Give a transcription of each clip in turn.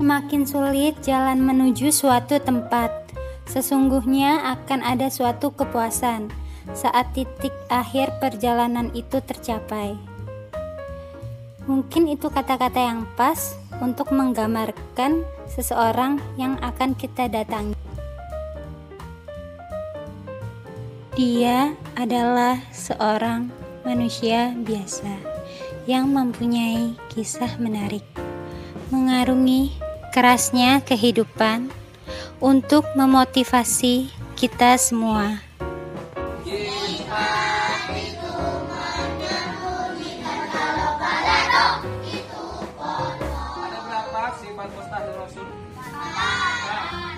Semakin sulit jalan menuju suatu tempat, sesungguhnya akan ada suatu kepuasan saat titik akhir perjalanan itu tercapai. Mungkin itu kata-kata yang pas untuk menggambarkan seseorang yang akan kita datangi. Dia adalah seorang manusia biasa yang mempunyai kisah menarik, mengarungi kerasnya kehidupan untuk memotivasi kita semua. Ada berapa sifat mustahil Rasul?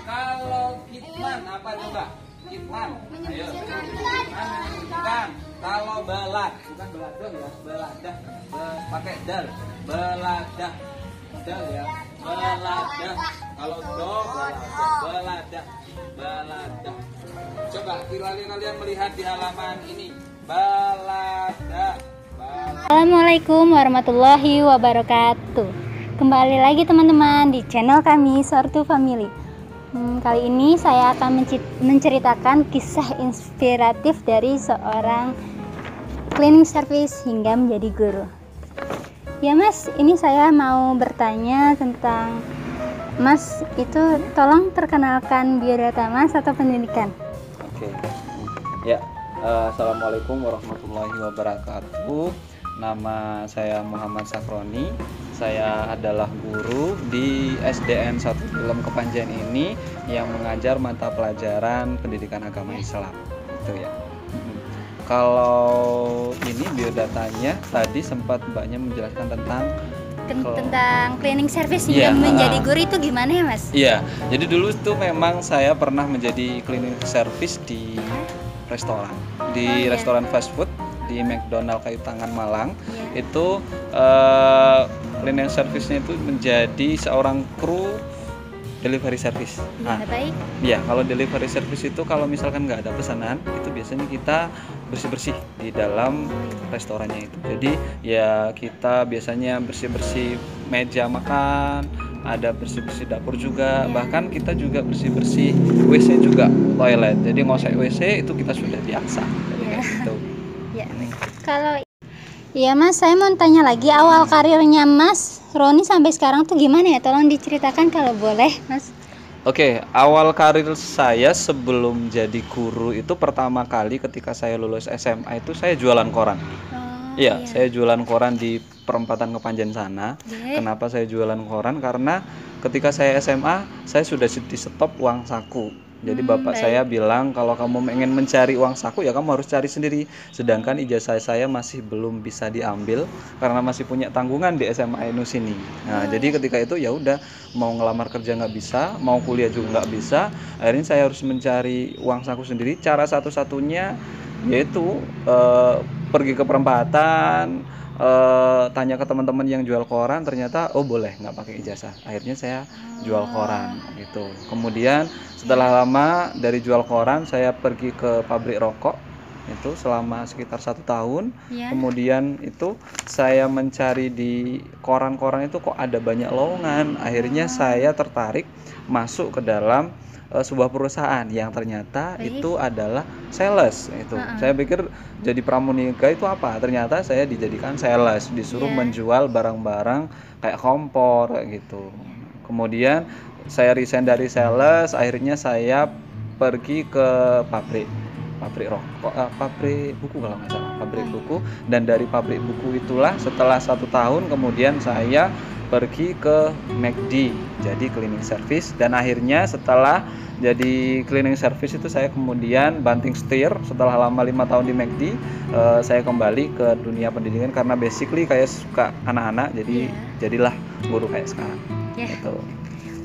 Kalau kitman apa coba? Kitman. Ayo. Menyembunyikan. Kalau belad, bukan beladah ya, beladah. Pakai dal. Beladah. Dal ya. Beladah. Kalau do beladah. Beladah. Coba kalian melihat di halaman ini. Beladah. Assalamualaikum warahmatullahi wabarakatuh. Kembali lagi teman-teman di channel kami Sortu Family. Kali ini saya akan menceritakan kisah inspiratif dari seorang cleaning service hingga menjadi guru. Ya Mas, ini saya mau bertanya tentang Mas itu tolong perkenalkan biodata Mas atau pendidikan. Oke. Ya, assalamualaikum warahmatullahi wabarakatuh. Nama saya Muhammad Safroni. Saya adalah guru di SDN 1 Film Kepanjen ini yang mengajar mata pelajaran pendidikan agama Islam. Itu ya. Kalau ini biodatanya tadi sempat Mbaknya menjelaskan tentang cleaning service hingga menjadi guru itu gimana ya Mas? Iya, jadi dulu itu memang saya pernah menjadi cleaning service di restoran, restoran fast food di McDonald Kayu Tangan Malang. Itu cleaning service-nya itu menjadi seorang kru delivery service. Baik. Ya, kalau delivery service itu kalau misalkan nggak ada pesanan, itu biasanya kita bersih-bersih di dalam restorannya itu. Jadi ya kita biasanya bersih-bersih meja makan, ada bersih-bersih dapur juga, bahkan kita juga bersih-bersih WC juga, toilet. Jadi ngosek WC itu kita sudah biasa. Gitu. Ya. Kalau iya Mas, saya mau tanya lagi, awal karirnya Mas Roni sampai sekarang tuh gimana ya? Tolong diceritakan kalau boleh Mas. Oke, awal karir saya sebelum jadi guru itu pertama kali ketika saya lulus SMA itu saya jualan koran. Iya, saya jualan koran di perempatan Kepanjen sana. Kenapa saya jualan koran? Karena ketika saya SMA, saya sudah di stop uang saku. Jadi bapak saya bilang kalau kamu ingin mencari uang saku ya kamu harus cari sendiri. Sedangkan ijazah saya masih belum bisa diambil karena masih punya tanggungan di SMA Inus ini. Nah, jadi ketika itu ya udah mau ngelamar kerja nggak bisa, mau kuliah juga nggak bisa. Akhirnya saya harus mencari uang saku sendiri. Cara satu-satunya yaitu pergi ke perempatan, tanya ke teman-teman yang jual koran, ternyata oh boleh nggak pakai ijazah. Akhirnya saya jual koran gitu. Kemudian setelah lama dari jual koran saya pergi ke pabrik rokok itu selama sekitar 1 tahun. Kemudian itu saya mencari di koran-koran itu kok ada banyak lowongan. Akhirnya saya tertarik masuk ke dalam sebuah perusahaan yang ternyata itu adalah sales itu. Saya pikir jadi pramunika itu apa? Ternyata saya dijadikan sales, disuruh menjual barang-barang kayak kompor gitu. Kemudian saya resign dari sales, akhirnya saya pergi ke pabrik rokok, pabrik buku kalau nggak salah, pabrik buku. Dan dari pabrik buku itulah setelah 1 tahun kemudian saya pergi ke McD jadi cleaning service. Dan akhirnya setelah jadi cleaning service itu saya kemudian banting setir. Setelah lama 5 tahun di McD, saya kembali ke dunia pendidikan karena basically kayak suka anak-anak, jadi jadilah guru kayak sekarang. Gitu.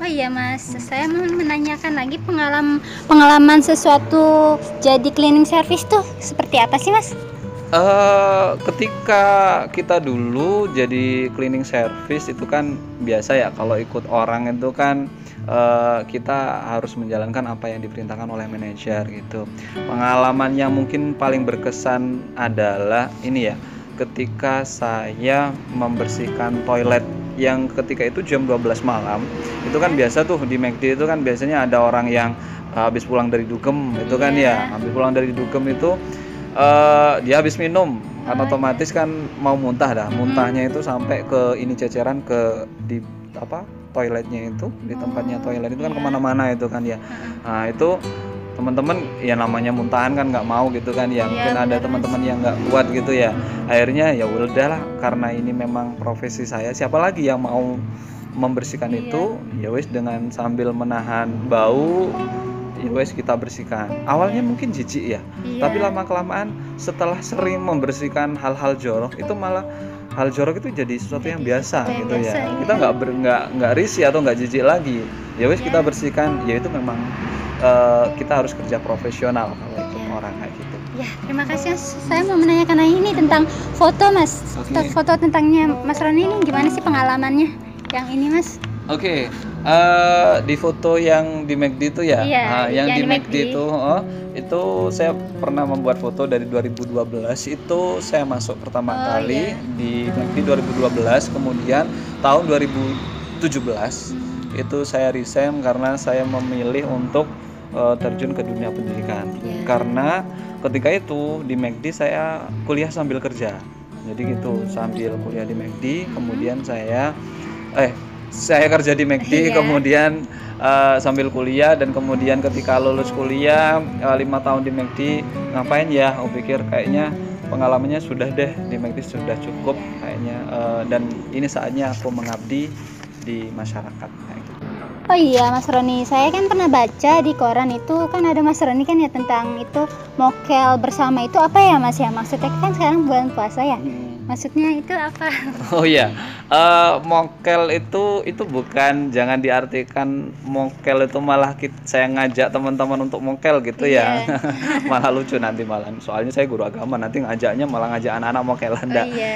Oh iya Mas, saya mau menanyakan lagi pengalaman sesuatu jadi cleaning service tuh seperti apa sih Mas? Ketika kita dulu jadi cleaning service itu kan biasa ya, kalau ikut orang itu kan kita harus menjalankan apa yang diperintahkan oleh manajer gitu. Pengalaman yang mungkin paling berkesan adalah ini ya, ketika saya membersihkan toilet yang ketika itu jam 12 malam. Itu kan biasa tuh di McD itu kan biasanya ada orang yang habis pulang dari dugem itu kan ya. Habis pulang dari dugem itu dia habis minum kan otomatis kan mau muntah dah. Muntahnya itu sampai ke ini ceceran ke di apa toiletnya itu, di tempatnya toilet itu kan kemana-mana itu kan ya. Nah itu teman-teman ya namanya muntahan kan nggak mau gitu kan ya, mungkin ada teman-teman yang nggak kuat gitu ya, akhirnya ya udahlah karena ini memang profesi saya, siapa lagi yang mau membersihkan itu, ya wes dengan sambil menahan bau ya wes kita bersihkan. Awalnya mungkin jijik ya, tapi lama kelamaan setelah sering membersihkan hal-hal jorok itu malah hal jorok itu jadi sesuatu yang biasa gitu ya. Kita nggak risih atau nggak jijik lagi. Ya wes kita bersihkan. Ya itu memang kita harus kerja profesional kalau ikut orang kayak gitu. Ya terima kasih. Saya mau menanyakan ini tentang foto Mas. Foto tentangnya Mas Roni ini gimana sih pengalamannya? Yang ini Mas? Oke, di foto yang di McD itu ya, yang di McD itu saya pernah membuat foto dari 2012 itu saya masuk pertama kali di McD 2012, kemudian tahun 2017 itu saya resign karena saya memilih untuk terjun ke dunia pendidikan karena ketika itu di McD saya kuliah sambil kerja, jadi gitu sambil kuliah di McD kemudian saya kerja di McD kemudian sambil kuliah dan kemudian ketika lulus kuliah 5 tahun di McD ngapain ya, aku pikir kayaknya pengalamannya sudah deh di McD sudah cukup kayaknya dan ini saatnya aku mengabdi di masyarakat kayak gitu. Oh iya Mas Roni, saya kan pernah baca di koran itu kan ada Mas Roni kan ya tentang itu mokel bersama itu apa ya Mas ya, maksudnya kan sekarang bulan puasa ya, maksudnya itu apa? Oh iya, mokel itu bukan, jangan diartikan mokel itu malah saya ngajak teman-teman untuk mokel gitu ya. Malah lucu nanti malah, soalnya saya guru agama nanti ngajaknya malah ngajak anak-anak mokelan.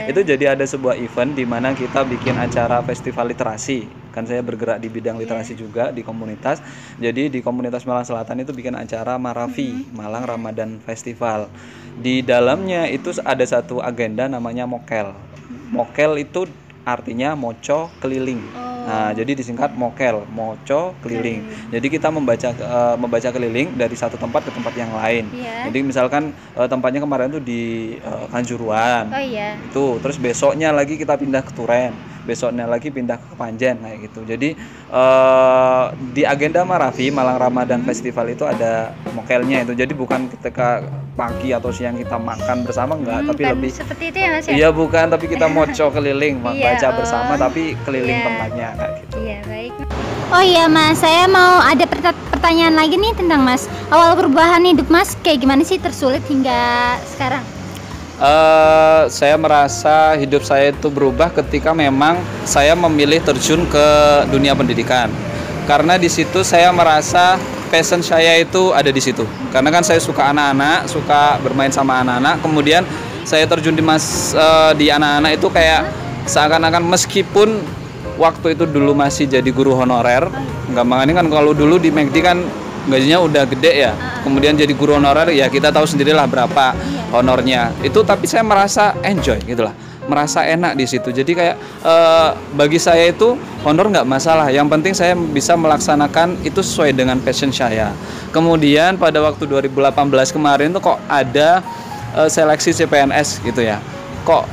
Itu jadi ada sebuah event di mana kita bikin acara festival literasi. Kan saya bergerak di bidang literasi juga di komunitas. Jadi di komunitas Malang Selatan itu bikin acara Marafi, Malang Ramadan Festival. Di dalamnya itu ada satu agenda namanya mokel. Mokel itu artinya moco keliling. Nah, jadi disingkat mokel, moco keliling. Jadi kita membaca keliling dari satu tempat ke tempat yang lain. Jadi misalkan tempatnya kemarin tuh di Kanjuruhan. Itu terus besoknya lagi kita pindah ke Turen. Besoknya lagi pindah ke Kepanjen kayak gitu. Jadi di agenda Marafi Malang Ramadan Festival itu ada mokelnya itu. Jadi bukan ketika pagi atau siang kita makan bersama enggak, tapi lebih seperti itu ya Mas ya? Iya bukan, tapi kita moco keliling, baca bersama tapi keliling tempatnya kayak gitu. Iya, baik. Oh iya Mas, saya mau ada pertanyaan lagi nih tentang Mas. Awal perubahan hidup Mas kayak gimana sih, tersulit hingga sekarang? Saya merasa hidup saya itu berubah ketika memang saya memilih terjun ke dunia pendidikan. Karena di situ saya merasa passion saya itu ada di situ. Karena kan saya suka anak-anak, suka bermain sama anak-anak. Kemudian saya terjun di anak-anak itu kayak seakan-akan meskipun waktu itu dulu masih jadi guru honorer. Gampangnya kan kalau dulu di McD kan gajinya udah gede ya. Kemudian jadi guru honorer ya kita tahu sendirilah berapa honornya. Itu tapi saya merasa enjoy gitulah. Merasa enak di situ. Jadi kayak bagi saya itu honor nggak masalah. Yang penting saya bisa melaksanakan itu sesuai dengan passion saya. Kemudian pada waktu 2018 kemarin tuh kok ada seleksi CPNS gitu ya. Kok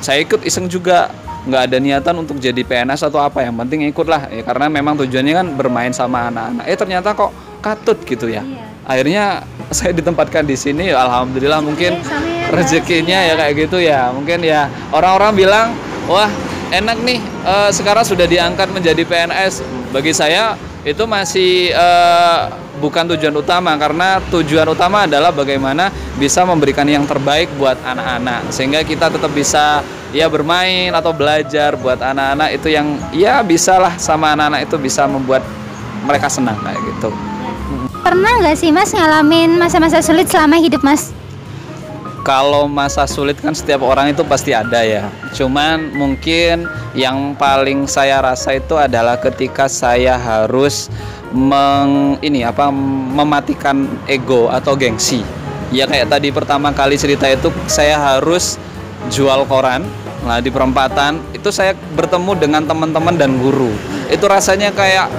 saya ikut iseng juga, nggak ada niatan untuk jadi PNS atau apa, yang penting ikutlah ya, karena memang tujuannya kan bermain sama anak-anak. Ternyata kok katut gitu ya. Akhirnya saya ditempatkan di sini, ya alhamdulillah mungkin rezekinya ya kayak gitu ya. Mungkin ya orang-orang bilang, wah enak nih sekarang sudah diangkat menjadi PNS. Bagi saya itu masih bukan tujuan utama, karena tujuan utama adalah bagaimana bisa memberikan yang terbaik buat anak-anak, sehingga kita tetap bisa ya bermain atau belajar buat anak-anak itu yang ya bisalah sama anak-anak itu bisa membuat mereka senang kayak gitu. Pernah nggak sih Mas ngalamin masa-masa sulit selama hidup Mas? Kalau masa sulit kan setiap orang itu pasti ada ya. Cuman mungkin yang paling saya rasa itu adalah ketika saya harus mematikan ego atau gengsi. Ya kayak tadi pertama kali cerita itu saya harus jual koran Nah, di perempatan itu saya bertemu dengan teman-teman dan guru. Itu rasanya kayak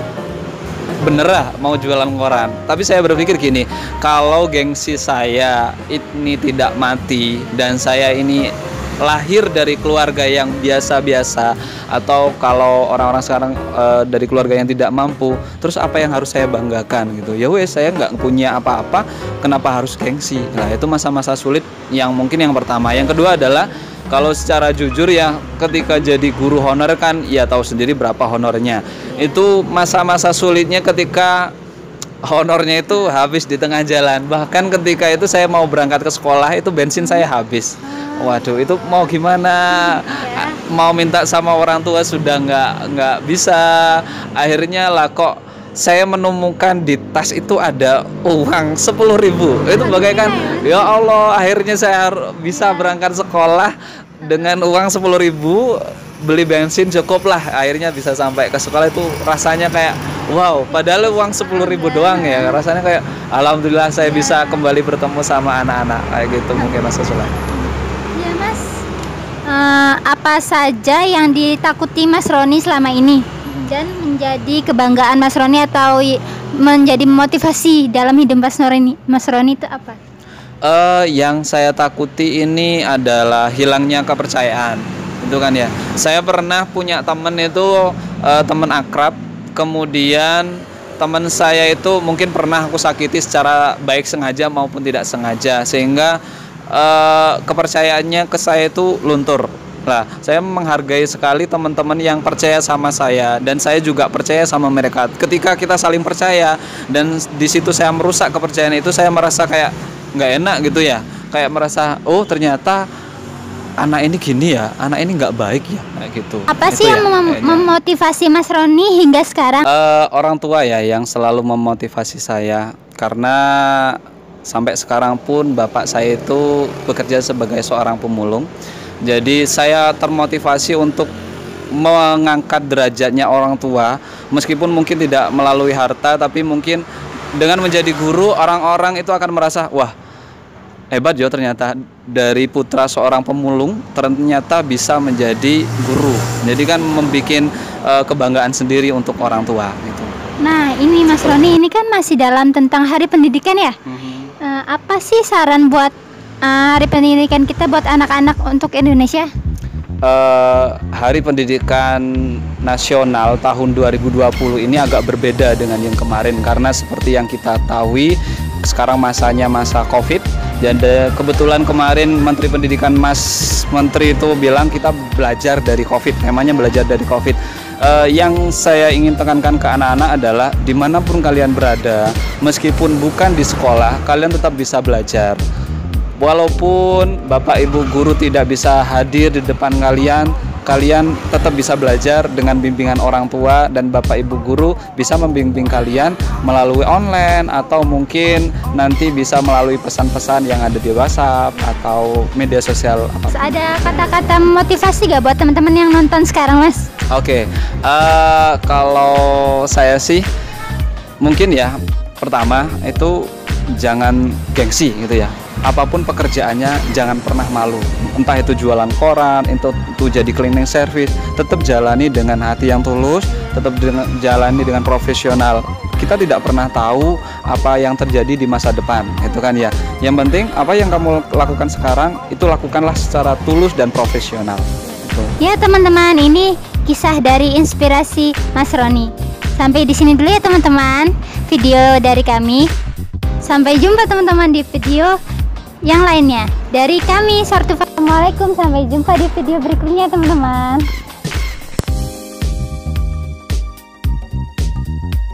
bener lah mau jualan koran. Tapi saya berpikir gini, kalau gengsi saya ini tidak mati dan saya ini lahir dari keluarga yang biasa-biasa, atau kalau orang-orang sekarang dari keluarga yang tidak mampu, terus apa yang harus saya banggakan gitu. Ya wes, saya nggak punya apa-apa, kenapa harus gengsi? Nah, itu masa-masa sulit yang mungkin yang pertama. Yang kedua adalah, kalau secara jujur ya, ketika jadi guru honor kan ya tahu sendiri berapa honornya. Itu masa-masa sulitnya ketika honornya itu habis di tengah jalan. Bahkan ketika itu saya mau berangkat ke sekolah, itu bensin saya habis. Waduh, itu mau gimana? Mau minta sama orang tua sudah nggak bisa. Akhirnya lah kok saya menemukan di tas itu ada uang 10.000. Itu bagaikan ya Allah, akhirnya saya bisa berangkat sekolah dengan uang 10.000, beli bensin cukup lah, akhirnya bisa sampai ke sekolah. Itu rasanya kayak wow, padahal uang 10.000 doang ya, rasanya kayak alhamdulillah saya bisa kembali bertemu sama anak-anak kayak gitu. Mungkin Mas Sula. Ya Mas, apa saja yang ditakuti Mas Roni selama ini dan menjadi kebanggaan Mas Roni atau menjadi motivasi dalam hidup Mas Roni itu apa? Yang saya takuti ini adalah hilangnya kepercayaan, itu kan ya. Saya pernah punya temen itu, teman akrab, kemudian teman saya itu mungkin pernah aku sakiti secara baik sengaja maupun tidak sengaja, sehingga kepercayaannya ke saya itu luntur. Nah, saya menghargai sekali teman-teman yang percaya sama saya, dan saya juga percaya sama mereka. Ketika kita saling percaya dan di situ saya merusak kepercayaan itu, saya merasa kayak nggak enak gitu ya, kayak merasa oh ternyata anak ini gini ya, anak ini nggak baik ya, kayak gitu. Apa itu sih yang ya, memotivasi Mas Roni hingga sekarang? Orang tua ya yang selalu memotivasi saya, karena sampai sekarang pun bapak saya itu bekerja sebagai seorang pemulung. Jadi saya termotivasi untuk mengangkat derajatnya orang tua, meskipun mungkin tidak melalui harta, tapi mungkin dengan menjadi guru, orang-orang itu akan merasa wah hebat ya, ternyata dari putra seorang pemulung ternyata bisa menjadi guru. Jadi kan membuat kebanggaan sendiri untuk orang tua gitu. Nah ini Mas Roni, ini kan masih dalam tentang Hari Pendidikan ya. Apa sih saran buat Hari Pendidikan kita buat anak-anak untuk Indonesia? Hari Pendidikan Nasional tahun 2020 ini agak berbeda dengan yang kemarin, karena seperti yang kita tahu sekarang masanya masa Covid, dan kebetulan kemarin Menteri Pendidikan Mas Menteri itu bilang kita belajar dari Covid, temanya belajar dari Covid. Yang saya ingin tekankan ke anak-anak adalah dimanapun kalian berada, meskipun bukan di sekolah, kalian tetap bisa belajar. Walaupun Bapak Ibu guru tidak bisa hadir di depan kalian, kalian tetap bisa belajar dengan bimbingan orang tua, dan Bapak Ibu guru bisa membimbing kalian melalui online, atau mungkin nanti bisa melalui pesan-pesan yang ada di WhatsApp atau media sosial apapun. Ada kata-kata motivasi gak buat teman-teman yang nonton sekarang, Mas? Oke, kalau saya sih mungkin ya, pertama itu jangan gengsi gitu ya. Apapun pekerjaannya jangan pernah malu, entah itu jualan koran, itu jadi cleaning service, tetap jalani dengan hati yang tulus, tetap jalani dengan profesional. Kita tidak pernah tahu apa yang terjadi di masa depan, itu kan ya. Yang penting apa yang kamu lakukan sekarang itu lakukanlah secara tulus dan profesional. Itu. Ya teman-teman, ini kisah dari inspirasi Mas Roni. Sampai di sini dulu ya teman-teman video dari kami. Sampai jumpa teman-teman di video yang lainnya dari kami Sortu. Assalamualaikum, sampai jumpa di video berikutnya teman-teman.